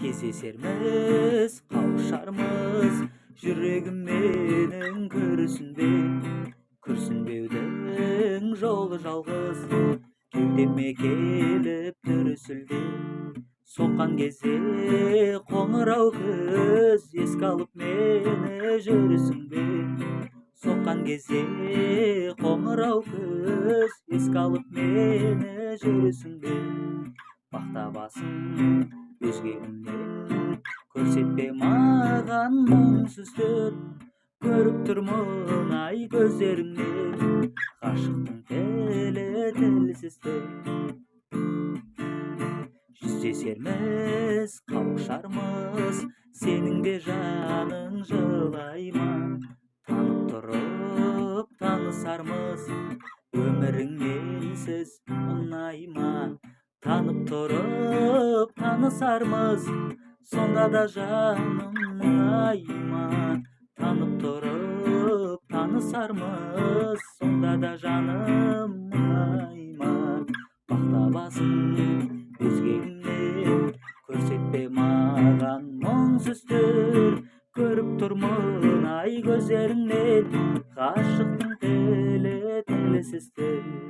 Кездесерміз, қауышармыз, жүрегім менің күрсінбеудің жолы жалғыз, кеудеме келіп дүрсілде. Соққан кезде қоңырау күз, еске алып мені жүрсің бе? Соққан кезде қоңырау күз, еске алып мені жүрсің бе? Мақтабасың өзгемнен, көрсетпе маған мұңсыз түн. Көріп тұрмын ай көздеріңнен, ғашықтың тілі тілсіз түн. Жүздесерміз, қауышармыз, сенің де жаның жылай ма? Танып тұрып танысармыз, өмірің менсіз ұнай ма? Танып тұрып танысармыз, сонда да жаным мұңай ма? Танып тұрып танысармыз, сонда да жаным мұңай ма? Мақтабасың өзгемнен, көрсетпе маған мұңсыз түн. Көріп тұрмын ай көздеріңнен, ғашықтың тілі тілсіз түн.